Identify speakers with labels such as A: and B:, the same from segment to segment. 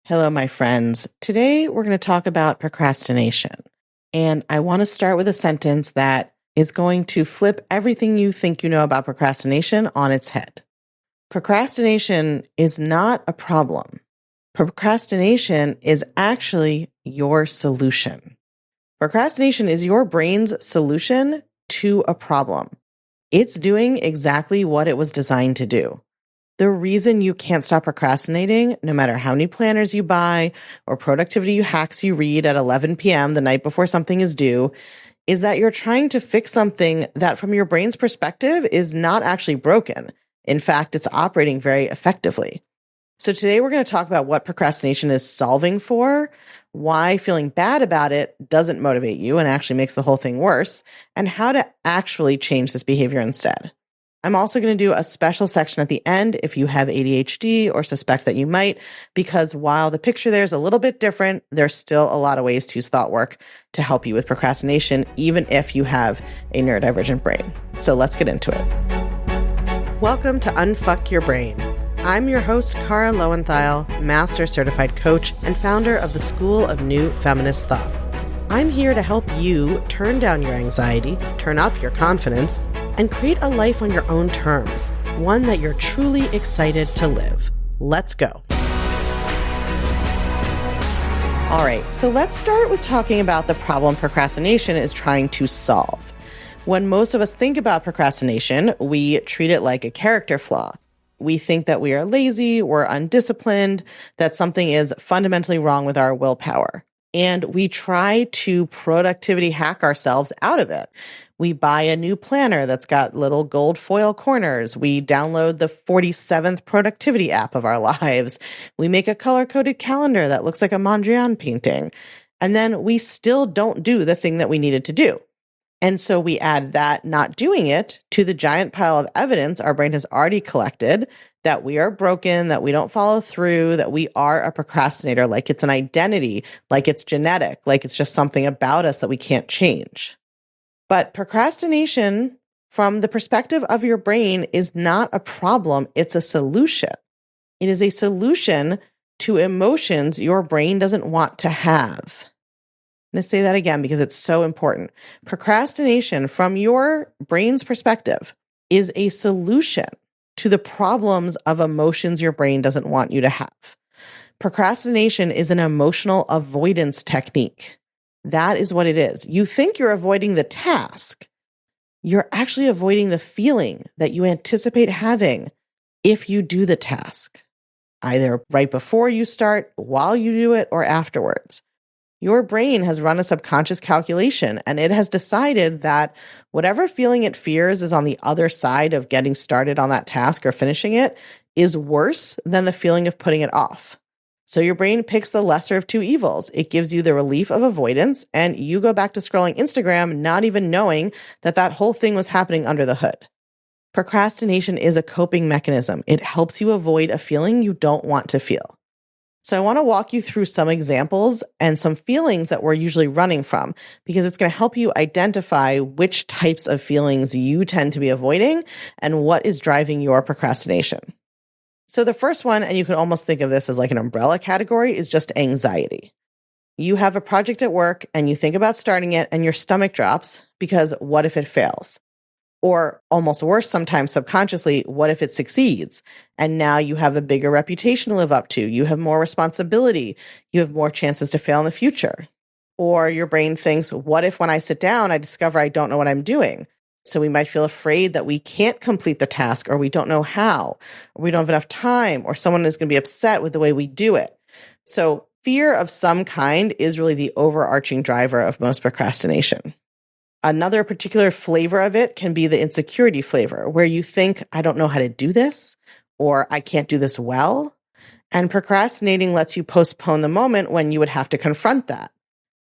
A: Hello, my friends. Today, we're going to talk about procrastination. And I want to start with a sentence that is going to flip everything you think you know about procrastination on its head. Procrastination is not a problem. Procrastination is actually your solution. Procrastination is your brain's solution to a problem. It's doing exactly what it was designed to do. The reason you can't stop procrastinating, no matter how many planners you buy or productivity hacks you read at 11 p.m. the night before something is due, is that you're trying to fix something that from your brain's perspective is not actually broken. In fact, it's operating very effectively. So today we're going to talk about what procrastination is solving for, why feeling bad about it doesn't motivate you and actually makes the whole thing worse, and how to actually change this behavior instead. I'm also going to do a special section at the end if you have ADHD or suspect that you might, because while the picture there is a little bit different, there's still a lot of ways to use thought work to help you with procrastination, even if you have a neurodivergent brain. So let's get into it. Welcome to Unfuck Your Brain. I'm your host, Cara Loewentheil, Master Certified Coach and founder of the School of New Feminist Thought. I'm here to help you turn down your anxiety, turn up your confidence, and create a life on your own terms, one that you're truly excited to live. Let's go. All right, so let's start with talking about the problem procrastination is trying to solve. When most of us think about procrastination, we treat it like a character flaw. We think that we are lazy, we're undisciplined, that something is fundamentally wrong with our willpower. And we try to productivity hack ourselves out of it. We buy a new planner that's got little gold foil corners. We download the 47th productivity app of our lives. We make a color-coded calendar that looks like a Mondrian painting. And then we still don't do the thing that we needed to do. And so we add that not doing it to the giant pile of evidence our brain has already collected that we are broken, that we don't follow through, that we are a procrastinator, like it's an identity, like it's genetic, like it's just something about us that we can't change. But procrastination, from the perspective of your brain, is not a problem. It's a solution. It is a solution to emotions your brain doesn't want to have. I'm going to say that again because it's so important. Procrastination, from your brain's perspective, is a solution to the problems of emotions your brain doesn't want you to have. Procrastination is an emotional avoidance technique. That is what it is. You think you're avoiding the task. You're actually avoiding the feeling that you anticipate having if you do the task, either right before you start, while you do it, or afterwards. Your brain has run a subconscious calculation, and it has decided that whatever feeling it fears is on the other side of getting started on that task or finishing it is worse than the feeling of putting it off. So your brain picks the lesser of two evils. It gives you the relief of avoidance, and you go back to scrolling Instagram not even knowing that that whole thing was happening under the hood. Procrastination is a coping mechanism. It helps you avoid a feeling you don't want to feel. So I want to walk you through some examples and some feelings that we're usually running from, because it's going to help you identify which types of feelings you tend to be avoiding and what is driving your procrastination. So the first one, and you can almost think of this as like an umbrella category, is just anxiety. You have a project at work and you think about starting it and your stomach drops because what if it fails? Or almost worse, sometimes subconsciously, what if it succeeds? And now you have a bigger reputation to live up to. You have more responsibility. You have more chances to fail in the future. Or your brain thinks, what if when I sit down, I discover I don't know what I'm doing? So we might feel afraid that we can't complete the task, or we don't know how, or we don't have enough time, or someone is going to be upset with the way we do it. So fear of some kind is really the overarching driver of most procrastination. Another particular flavor of it can be the insecurity flavor, where you think, I don't know how to do this, or I can't do this well. And procrastinating lets you postpone the moment when you would have to confront that.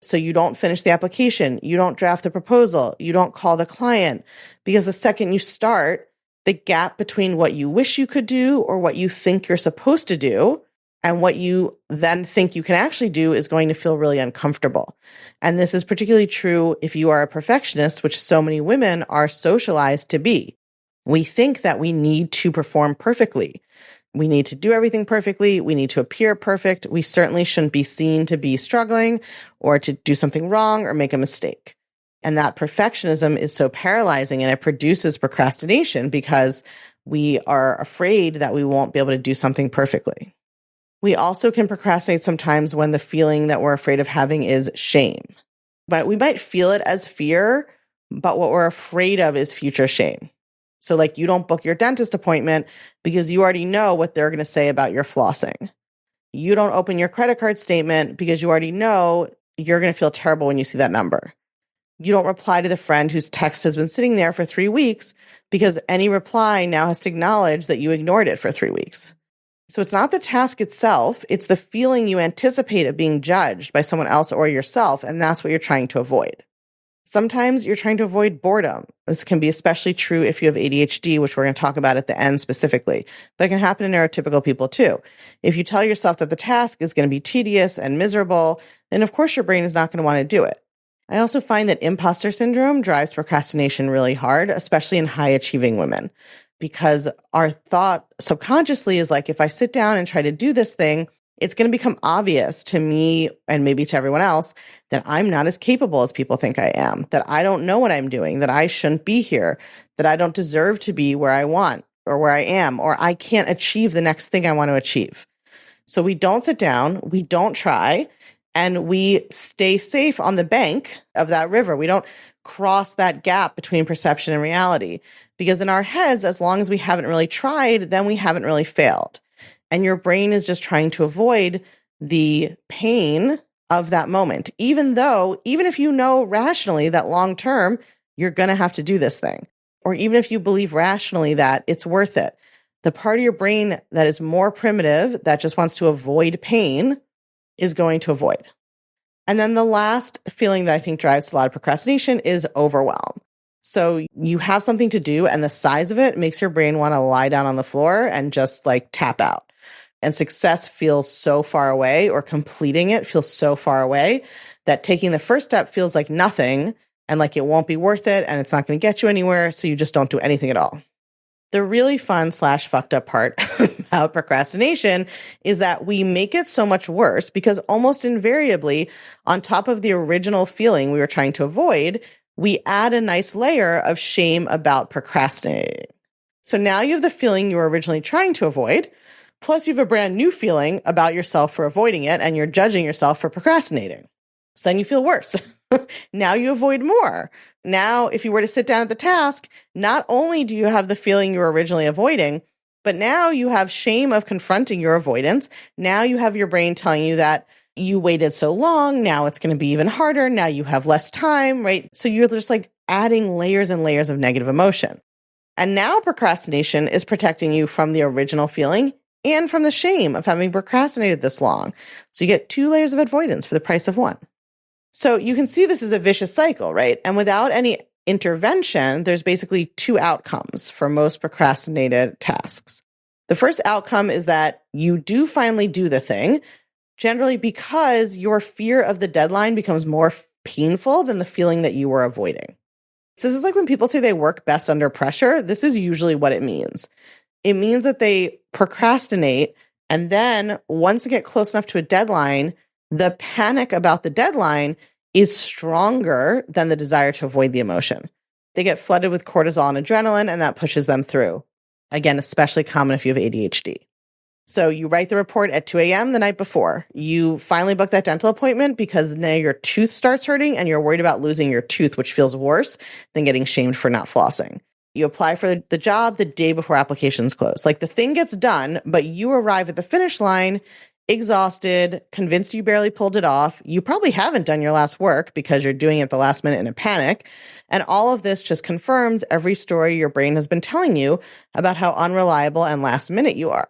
A: So you don't finish the application, you don't draft the proposal, you don't call the client, because the second you start, the gap between what you wish you could do or what you think you're supposed to do and what you then think you can actually do is going to feel really uncomfortable. And this is particularly true if you are a perfectionist, which so many women are socialized to be. We think that we need to perform perfectly. We need to do everything perfectly. We need to appear perfect. We certainly shouldn't be seen to be struggling or to do something wrong or make a mistake. And that perfectionism is so paralyzing, and it produces procrastination because we are afraid that we won't be able to do something perfectly. We also can procrastinate sometimes when the feeling that we're afraid of having is shame. But we might feel it as fear, but what we're afraid of is future shame. So like you don't book your dentist appointment because you already know what they're going to say about your flossing. You don't open your credit card statement because you already know you're going to feel terrible when you see that number. You don't reply to the friend whose text has been sitting there for 3 weeks because any reply now has to acknowledge that you ignored it for 3 weeks. So it's not the task itself, it's the feeling you anticipate of being judged by someone else or yourself, and that's what you're trying to avoid. Sometimes you're trying to avoid boredom. This can be especially true if you have ADHD, which we're going to talk about at the end specifically, but it can happen in neurotypical people too. If you tell yourself that the task is going to be tedious and miserable, then of course your brain is not going to want to do it. I also find that imposter syndrome drives procrastination really hard, especially in high-achieving women, because our thought subconsciously is like, if I sit down and try to do this thing, it's going to become obvious to me and maybe to everyone else that I'm not as capable as people think I am, that I don't know what I'm doing, that I shouldn't be here, that I don't deserve to be where I want or where I am, or I can't achieve the next thing I want to achieve. So we don't sit down, we don't try, and we stay safe on the bank of that river. We don't cross that gap between perception and reality, because in our heads, as long as we haven't really tried, then we haven't really failed. And your brain is just trying to avoid the pain of that moment, even if you know rationally that long term, you're going to have to do this thing, or even if you believe rationally that it's worth it. The part of your brain that is more primitive, that just wants to avoid pain, is going to avoid. And then the last feeling that I think drives a lot of procrastination is overwhelm. So you have something to do and the size of it makes your brain want to lie down on the floor and just like tap out. And success feels so far away, or completing it feels so far away, that taking the first step feels like nothing and like it won't be worth it and it's not going to get you anywhere. So you just don't do anything at all. The really fun / fucked up part about procrastination is that we make it so much worse because almost invariably, on top of the original feeling we were trying to avoid, we add a nice layer of shame about procrastinating. So now you have the feeling you were originally trying to avoid, plus you have a brand new feeling about yourself for avoiding it, and you're judging yourself for procrastinating. So then you feel worse. Now you avoid more. Now, if you were to sit down at the task, not only do you have the feeling you were originally avoiding, but now you have shame of confronting your avoidance. Now you have your brain telling you that you waited so long. Now it's going to be even harder. Now you have less time, right? So you're just like adding layers and layers of negative emotion. And now procrastination is protecting you from the original feeling and from the shame of having procrastinated this long. So you get 2 layers of avoidance for the price of 1. So you can see this is a vicious cycle, right? And without any intervention, there's basically 2 outcomes for most procrastinated tasks. The first outcome is that you do finally do the thing, generally because your fear of the deadline becomes more painful than the feeling that you were avoiding. So this is like when people say they work best under pressure. This is usually what it means. It means that they procrastinate, and then once they get close enough to a deadline, the panic about the deadline is stronger than the desire to avoid the emotion. They get flooded with cortisol and adrenaline, and that pushes them through. Again, especially common if you have ADHD. So you write the report at 2 a.m. the night before. You finally book that dental appointment because now your tooth starts hurting and you're worried about losing your tooth, which feels worse than getting shamed for not flossing. You apply for the job the day before applications close. Like the thing gets done, but you arrive at the finish line exhausted, convinced you barely pulled it off. You probably haven't done your last work because you're doing it at the last minute in a panic. And all of this just confirms every story your brain has been telling you about how unreliable and last minute you are.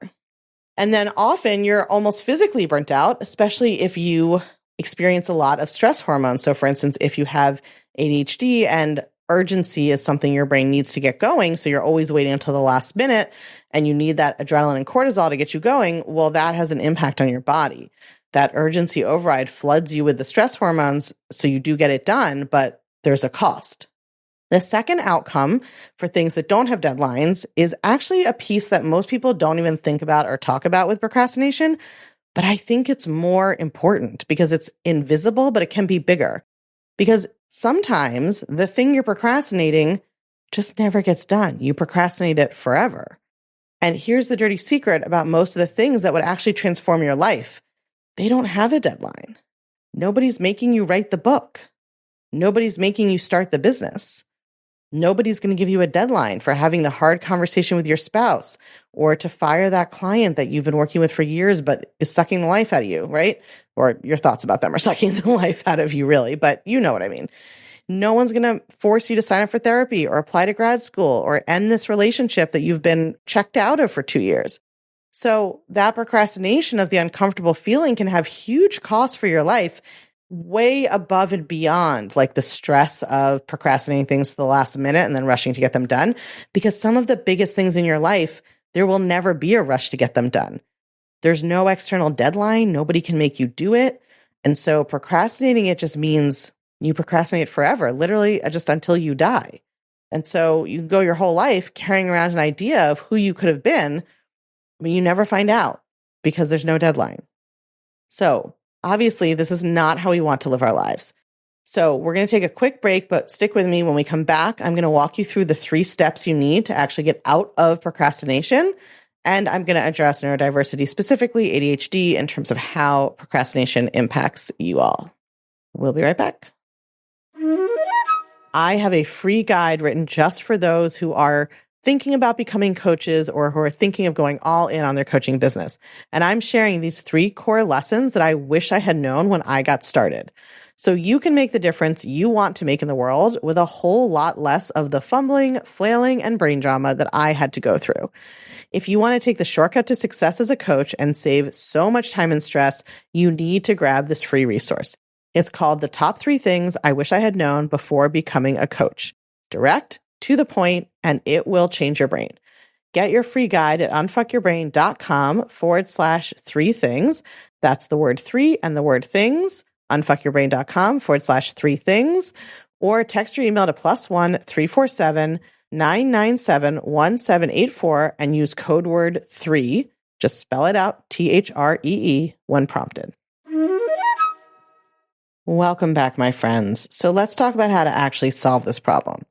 A: And then often you're almost physically burnt out, especially if you experience a lot of stress hormones. So for instance, if you have ADHD and urgency is something your brain needs to get going, so you're always waiting until the last minute and you need that adrenaline and cortisol to get you going, well, that has an impact on your body. That urgency override floods you with the stress hormones, so you do get it done, but there's a cost. The second outcome for things that don't have deadlines is actually a piece that most people don't even think about or talk about with procrastination, but I think it's more important because it's invisible, but it can be bigger. Because sometimes the thing you're procrastinating just never gets done. You procrastinate it forever. And here's the dirty secret about most of the things that would actually transform your life. They don't have a deadline. Nobody's making you write the book. Nobody's making you start the business. Nobody's going to give you a deadline for having the hard conversation with your spouse or to fire that client that you've been working with for years but is sucking the life out of you, right? Or your thoughts about them are sucking the life out of you, really, but you know what I mean. No one's going to force you to sign up for therapy or apply to grad school or end this relationship that you've been checked out of for 2 years. So that procrastination of the uncomfortable feeling can have huge costs for your life, way above and beyond like the stress of procrastinating things to the last minute and then rushing to get them done. Because some of the biggest things in your life, there will never be a rush to get them done. There's no external deadline. Nobody can make you do it. And so procrastinating, it just means you procrastinate forever, literally just until you die. And so you go your whole life carrying around an idea of who you could have been, but you never find out because there's no deadline. So obviously, this is not how we want to live our lives. So we're going to take a quick break, but stick with me. When we come back, I'm going to walk you through the 3 steps you need to actually get out of procrastination. And I'm going to address neurodiversity, specifically ADHD, in terms of how procrastination impacts you all. We'll be right back. I have a free guide written just for those who are thinking about becoming coaches or who are thinking of going all in on their coaching business. And I'm sharing these 3 core lessons that I wish I had known when I got started. So you can make the difference you want to make in the world with a whole lot less of the fumbling, flailing, and brain drama that I had to go through. If you want to take the shortcut to success as a coach and save so much time and stress, you need to grab this free resource. It's called The Top 3 Things I Wish I Had Known Before Becoming a Coach. Direct, to the point, and it will change your brain. Get your free guide at unfuckyourbrain.com/3 things. That's the word 3 and the word things, unfuckyourbrain.com/3 things, or text your email to +1 347 997 1784 and use code word 3. Just spell it out, THREE, when prompted. Welcome back, my friends. So let's talk about how to actually solve this problem.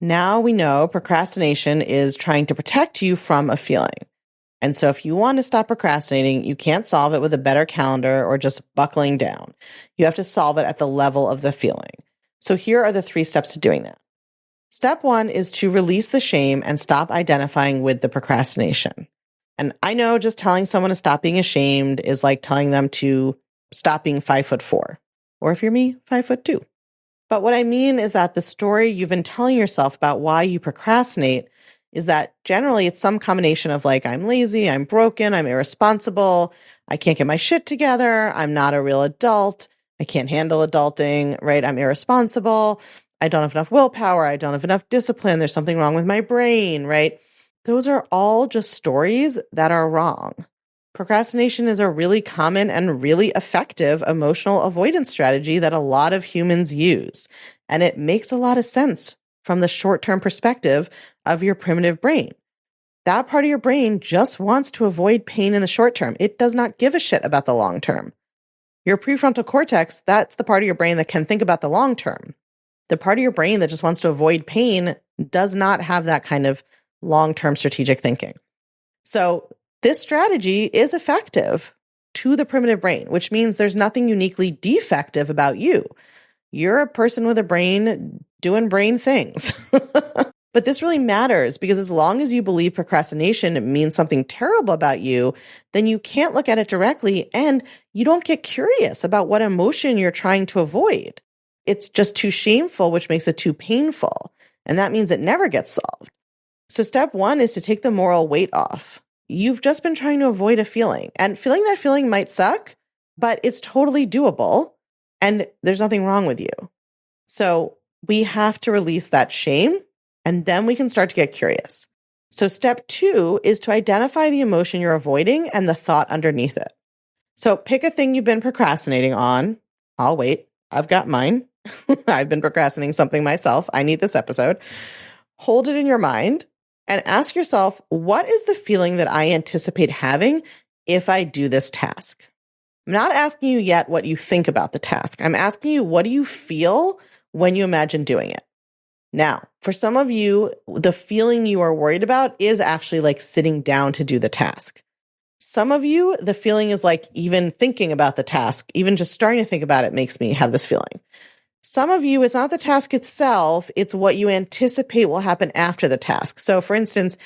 A: Now we know procrastination is trying to protect you from a feeling. And so if you want to stop procrastinating, you can't solve it with a better calendar or just buckling down. You have to solve it at the level of the feeling. So here are the 3 steps to doing that. Step 1 is to release the shame and stop identifying with the procrastination. And I know just telling someone to stop being ashamed is like telling them to stop being 5'4", or if you're me, 5'2". But what I mean is that the story you've been telling yourself about why you procrastinate is that generally it's some combination of like, I'm lazy, I'm broken, I'm irresponsible, I can't get my shit together, I'm not a real adult, I can't handle adulting, right? I'm irresponsible, I don't have enough willpower, I don't have enough discipline, there's something wrong with my brain, right? Those are all just stories that are wrong. Procrastination is a really common and really effective emotional avoidance strategy that a lot of humans use. And it makes a lot of sense from the short-term perspective of your primitive brain. That part of your brain just wants to avoid pain in the short term. It does not give a shit about the long term. Your prefrontal cortex, that's the part of your brain that can think about the long term. The part of your brain that just wants to avoid pain does not have that kind of long-term strategic thinking. So this strategy is effective to the primitive brain, which means there's nothing uniquely defective about you. You're a person with a brain doing brain things. But this really matters because as long as you believe procrastination means something terrible about you, then you can't look at it directly and you don't get curious about what emotion you're trying to avoid. It's just too shameful, which makes it too painful. And that means it never gets solved. So step 1 is to take the moral weight off. You've just been trying to avoid a feeling, and feeling that feeling might suck, but it's totally doable and there's nothing wrong with you. So we have to release that shame and then we can start to get curious. So step 2 is to identify the emotion you're avoiding and the thought underneath it. So pick a thing you've been procrastinating on. I'll wait. I've got mine. I've been procrastinating something myself. I need this episode. Hold it in your mind and ask yourself, what is the feeling that I anticipate having if I do this task? I'm not asking you yet what you think about the task. I'm asking you, what do you feel when you imagine doing it? Now, for some of you, the feeling you are worried about is actually like sitting down to do the task. Some of you, the feeling is like even thinking about the task, even just starting to think about it makes me have this feeling. Some of you, it's not the task itself, it's what you anticipate will happen after the task. So for instance,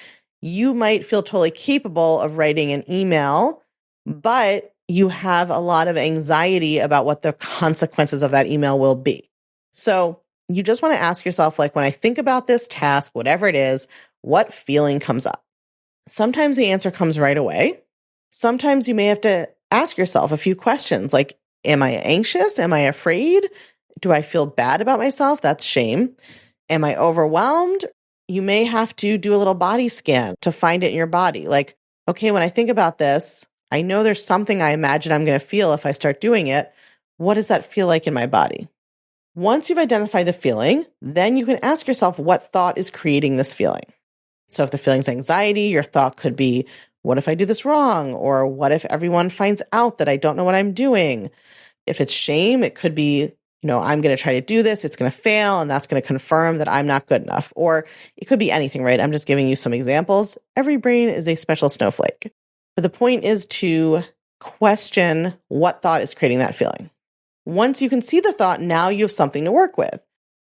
A: you might feel totally capable of writing an email, but you have a lot of anxiety about what the consequences of that email will be. So you just want to ask yourself, like, when I think about this task, whatever it is, what feeling comes up? Sometimes the answer comes right away. Sometimes you may have to ask yourself a few questions like, am I anxious? Am I afraid? Do I feel bad about myself? That's shame. Am I overwhelmed? You may have to do a little body scan to find it in your body. Like, okay, when I think about this, I know there's something I imagine I'm going to feel if I start doing it. What does that feel like in my body? Once you've identified the feeling, then you can ask yourself what thought is creating this feeling. So if the feeling's anxiety, your thought could be, what if I do this wrong? Or what if everyone finds out that I don't know what I'm doing? If it's shame, it could be, I'm going to try to do this, it's going to fail, and that's going to confirm that I'm not good enough. Or it could be anything, right? I'm just giving you some examples. Every brain is a special snowflake. But the point is to question what thought is creating that feeling. Once you can see the thought, now you have something to work with.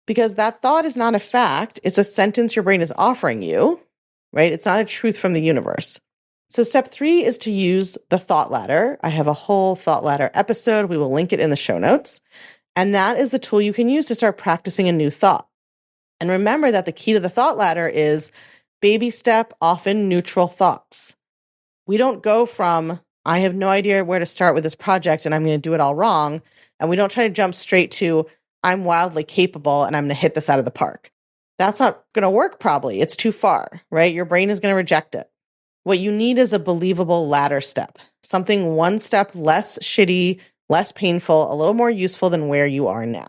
A: Because that thought is not a fact, it's a sentence your brain is offering you, right? It's not a truth from the universe. So step 3 is to use the thought ladder. I have a whole thought ladder episode. We will link it in the show notes. And that is the tool you can use to start practicing a new thought. And remember that the key to the thought ladder is baby step, often neutral thoughts. We don't go from, I have no idea where to start with this project and I'm going to do it all wrong. And we don't try to jump straight to, I'm wildly capable and I'm going to hit this out of the park. That's not going to work probably. It's too far, right? Your brain is going to reject it. What you need is a believable ladder step, something one step less shitty, less painful, a little more useful than where you are now.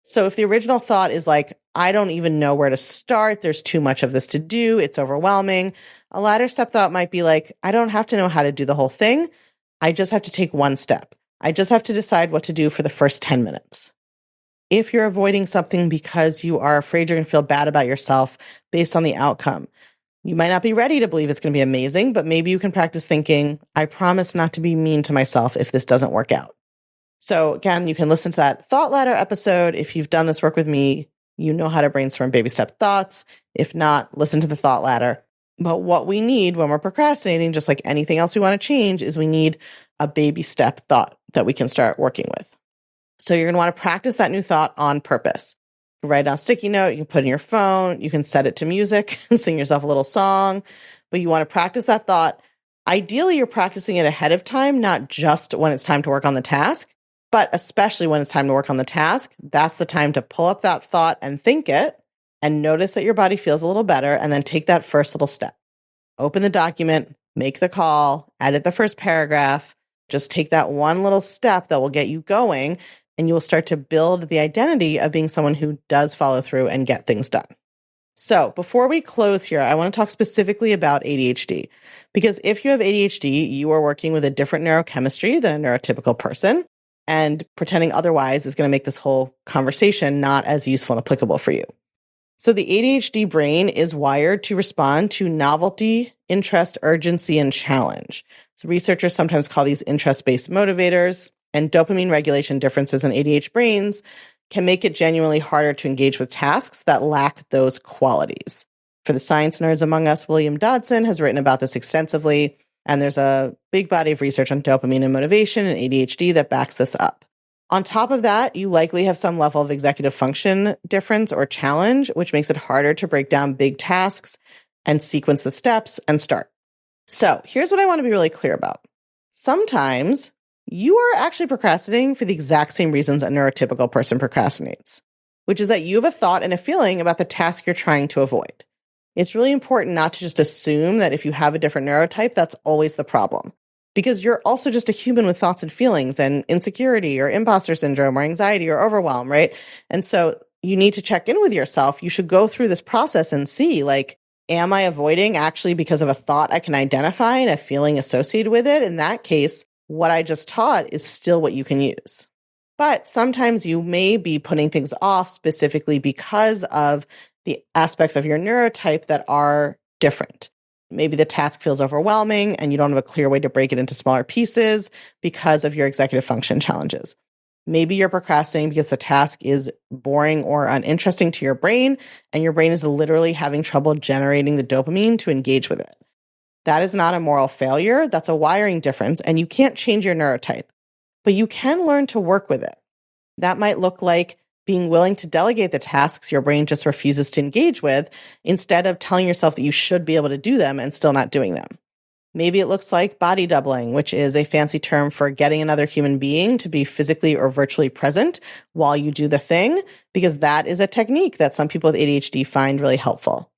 A: So if the original thought is like, I don't even know where to start, there's too much of this to do, it's overwhelming, a ladder step thought might be like, I don't have to know how to do the whole thing. I just have to take one step. I just have to decide what to do for the first 10 minutes. If you're avoiding something because you are afraid you're going to feel bad about yourself based on the outcome, you might not be ready to believe it's going to be amazing, but maybe you can practice thinking, I promise not to be mean to myself if this doesn't work out. So again, you can listen to that thought ladder episode. If you've done this work with me, you know how to brainstorm baby step thoughts. If not, listen to the thought ladder. But what we need when we're procrastinating, just like anything else we want to change, is we need a baby step thought that we can start working with. So you're going to want to practice that new thought on purpose. You can write on a sticky note, you can put it in your phone, you can set it to music and sing yourself a little song, but you want to practice that thought. Ideally, you're practicing it ahead of time, not just when it's time to work on the task, but especially when it's time to work on the task. That's the time to pull up that thought and think it and notice that your body feels a little better, and then take that first little step. Open the document, make the call, edit the first paragraph, just take that one little step that will get you going, and you will start to build the identity of being someone who does follow through and get things done. So before we close here, I want to talk specifically about ADHD, because if you have ADHD, you are working with a different neurochemistry than a neurotypical person, and pretending otherwise is going to make this whole conversation not as useful and applicable for you. So the ADHD brain is wired to respond to novelty, interest, urgency, and challenge. So researchers sometimes call these interest-based motivators, and dopamine regulation differences in ADHD brains can make it genuinely harder to engage with tasks that lack those qualities. For the science nerds among us, William Dodson has written about this extensively, and there's a big body of research on dopamine and motivation and ADHD that backs this up. On top of that, you likely have some level of executive function difference or challenge, which makes it harder to break down big tasks and sequence the steps and start. So here's what I want to be really clear about. Sometimes you are actually procrastinating for the exact same reasons a neurotypical person procrastinates, which is that you have a thought and a feeling about the task you're trying to avoid. It's really important not to just assume that if you have a different neurotype, that's always the problem. because you're also just a human with thoughts and feelings and insecurity or imposter syndrome or anxiety or overwhelm, right? And so you need to check in with yourself. You should go through this process and see, like, am I avoiding actually because of a thought I can identify and a feeling associated with it? In that case, what I just taught is still what you can use. But sometimes you may be putting things off specifically because of the aspects of your neurotype that are different. Maybe the task feels overwhelming and you don't have a clear way to break it into smaller pieces because of your executive function challenges. Maybe you're procrastinating because the task is boring or uninteresting to your brain, and your brain is literally having trouble generating the dopamine to engage with it. That is not a moral failure. That's a wiring difference, and you can't change your neurotype, but you can learn to work with it. That might look like being willing to delegate the tasks your brain just refuses to engage with, instead of telling yourself that you should be able to do them and still not doing them. Maybe it looks like body doubling, which is a fancy term for getting another human being to be physically or virtually present while you do the thing, because that is a technique that some people with ADHD find really helpful.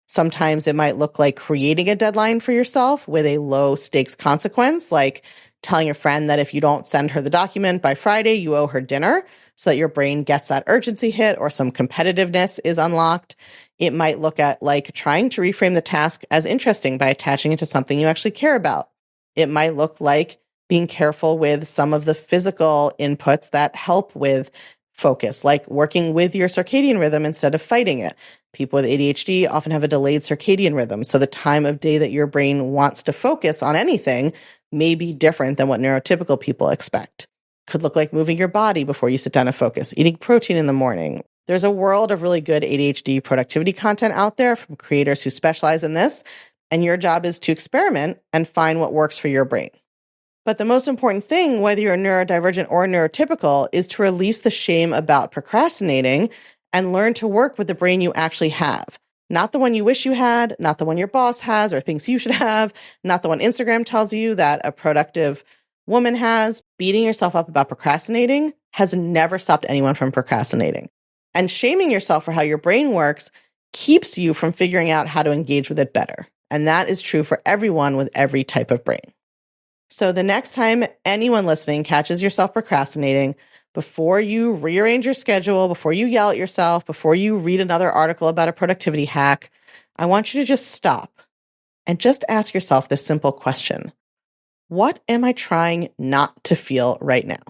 A: Sometimes it might look like creating a deadline for yourself with a low stakes consequence, like telling your friend that if you don't send her the document by Friday, you owe her dinner, so that your brain gets that urgency hit or some competitiveness is unlocked. It might look at like trying to reframe the task as interesting by attaching it to something you actually care about. It might look like being careful with some of the physical inputs that help with focus, like working with your circadian rhythm instead of fighting it. People with ADHD often have a delayed circadian rhythm, so the time of day that your brain wants to focus on anything may be different than what neurotypical people expect. Could look like moving your body before you sit down to focus, eating protein in the morning. There's a world of really good ADHD productivity content out there from creators who specialize in this, and your job is to experiment and find what works for your brain. But the most important thing, whether you're neurodivergent or neurotypical, is to release the shame about procrastinating and learn to work with the brain you actually have. Not the one you wish you had, not the one your boss has or thinks you should have, not the one Instagram tells you that a productive woman has. Beating yourself up about procrastinating has never stopped anyone from procrastinating. And shaming yourself for how your brain works keeps you from figuring out how to engage with it better. And that is true for everyone with every type of brain. So the next time anyone listening catches yourself procrastinating, before you rearrange your schedule, before you yell at yourself, before you read another article about a productivity hack, I want you to just stop and just ask yourself this simple question. What am I trying not to feel right now?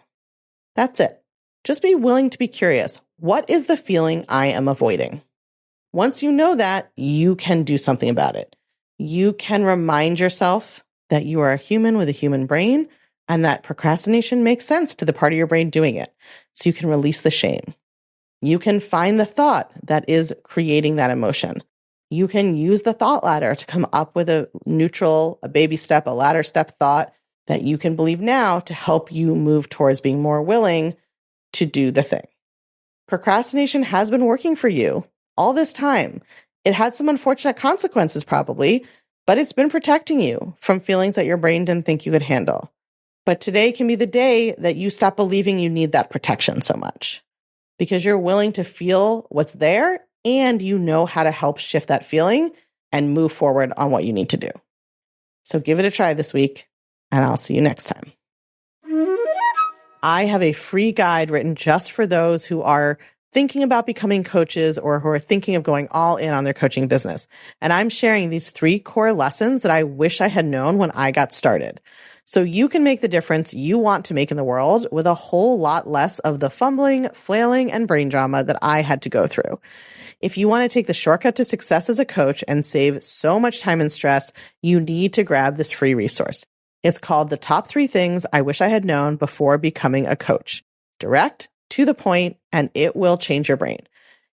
A: That's it. Just be willing to be curious. What is the feeling I am avoiding? Once you know that, you can do something about it. You can remind yourself that you are a human with a human brain and that procrastination makes sense to the part of your brain doing it. So you can release the shame. You can find the thought that is creating that emotion. You can use the thought ladder to come up with a neutral, a baby step, a ladder step thought that you can believe now to help you move towards being more willing to do the thing. Procrastination has been working for you all this time. It had some unfortunate consequences probably, but it's been protecting you from feelings that your brain didn't think you could handle. But today can be the day that you stop believing you need that protection so much, because you're willing to feel what's there and you know how to help shift that feeling and move forward on what you need to do. So give it a try this week, and I'll see you next time. I have a free guide written just for those who are thinking about becoming coaches or who are thinking of going all in on their coaching business. And I'm sharing these 3 core lessons that I wish I had known when I got started. So you can make the difference you want to make in the world with a whole lot less of the fumbling, flailing, and brain drama that I had to go through. If you want to take the shortcut to success as a coach and save so much time and stress, you need to grab this free resource. It's called The Top 3 Things I Wish I Had Known Before Becoming a Coach. Direct, to the point, and it will change your brain.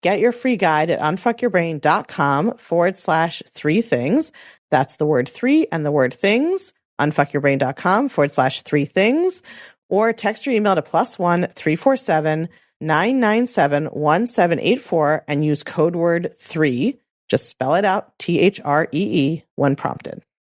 A: Get your free guide at unfuckyourbrain.com/3 things. That's the word 3 and the word things. unfuckyourbrain.com/3 things. Or text your email to +1 347 997 1784 and use code word 3. Just spell it out, THREE, when prompted.